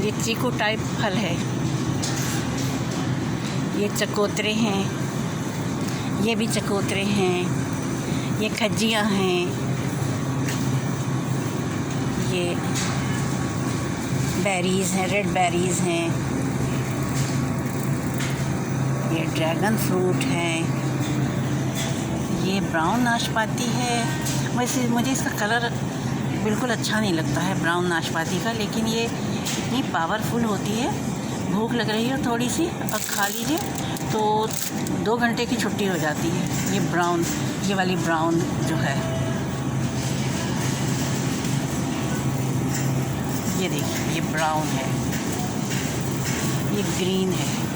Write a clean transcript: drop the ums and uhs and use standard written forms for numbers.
ये चीकू टाइप फल है। ये चकोतरे हैं, ये भी चकोतरे हैं। ये खज्जियाँ हैं, ये बेरीज़ हैं, रेड बेरीज़ हैं। ये ड्रैगन फ्रूट है। ये ब्राउन नाशपाती है। वैसे मुझे इसका कलर बिल्कुल अच्छा नहीं लगता है ब्राउन नाशपाती का, लेकिन ये इतनी पावरफुल होती है। भूख लग रही हो थोड़ी सी, अब खा लीजिए तो 2 घंटे की छुट्टी हो जाती है। ये वाली ब्राउन जो है, ये देखिए, ये ब्राउन है, ये ग्रीन है।